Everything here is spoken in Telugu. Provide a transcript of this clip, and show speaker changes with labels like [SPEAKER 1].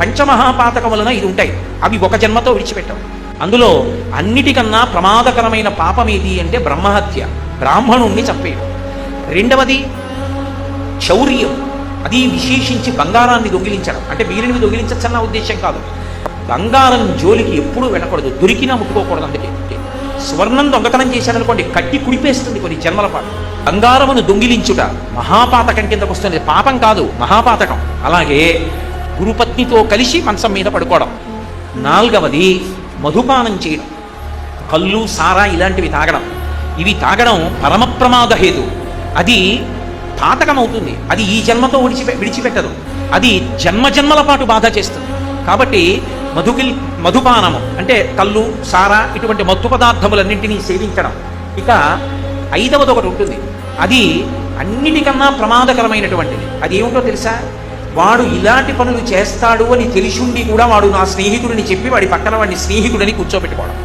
[SPEAKER 1] పంచమహాపాతకములన ఇది ఉంటాయి. అవి ఒక జన్మతో విడిచిపెట్టవు. అందులో అన్నిటికన్నా ప్రమాదకరమైన పాపం ఏది అంటే బ్రహ్మహత్య, బ్రాహ్మణుణ్ణి చంపేయడం. రెండవది చౌర్యం, అది విశేషించి బంగారాన్ని దొంగిలించడం. అంటే వీరిని దొంగిలించచ్చన్న ఉద్దేశం కాదు, బంగారం జోలికి ఎప్పుడూ వెళ్ళకూడదు, దొరికినా ముట్టుకోకూడదు. అందుకే స్వర్ణం దొంగతనం చేశాడనుకోండి కట్టి కుడిపేస్తుంది కొన్ని జన్మల పాటు. బంగారమును దొంగిలించుట మహాపాతకం కిందకు వస్తుంది, పాపం కాదు మహాపాతకం. అలాగే గురుపత్నితో కలిసి మంచం మీద పడుకోవడం. నాలుగవది మధుపానం చేయడం, కళ్ళు సారా ఇలాంటివి తాగడం. ఇవి తాగడం పరమ ప్రమాద హేతు, అది పాతకం అవుతుంది. అది ఈ జన్మతో విడిచిపెట్టదు, అది జన్మజన్మల పాటు బాధ చేస్తుంది. కాబట్టి మధుపానము అంటే కళ్ళు సారా ఇటువంటి మత్తు పదార్థములన్నింటినీ సేవించడం. ఇక ఐదవది ఒకటి ఉంటుంది, అది అన్నిటికన్నా ప్రమాదకరమైనటువంటిది. అది ఏమిటో తెలుసా? వాడు ఇలాంటి పనులు చేస్తాడు అని తెలిసిండి కూడా వాడు నా స్నేహితుడిని చెప్పి వాడి పక్కన వాడిని స్నేహితుడని కూర్చోబెట్టుకోవడం.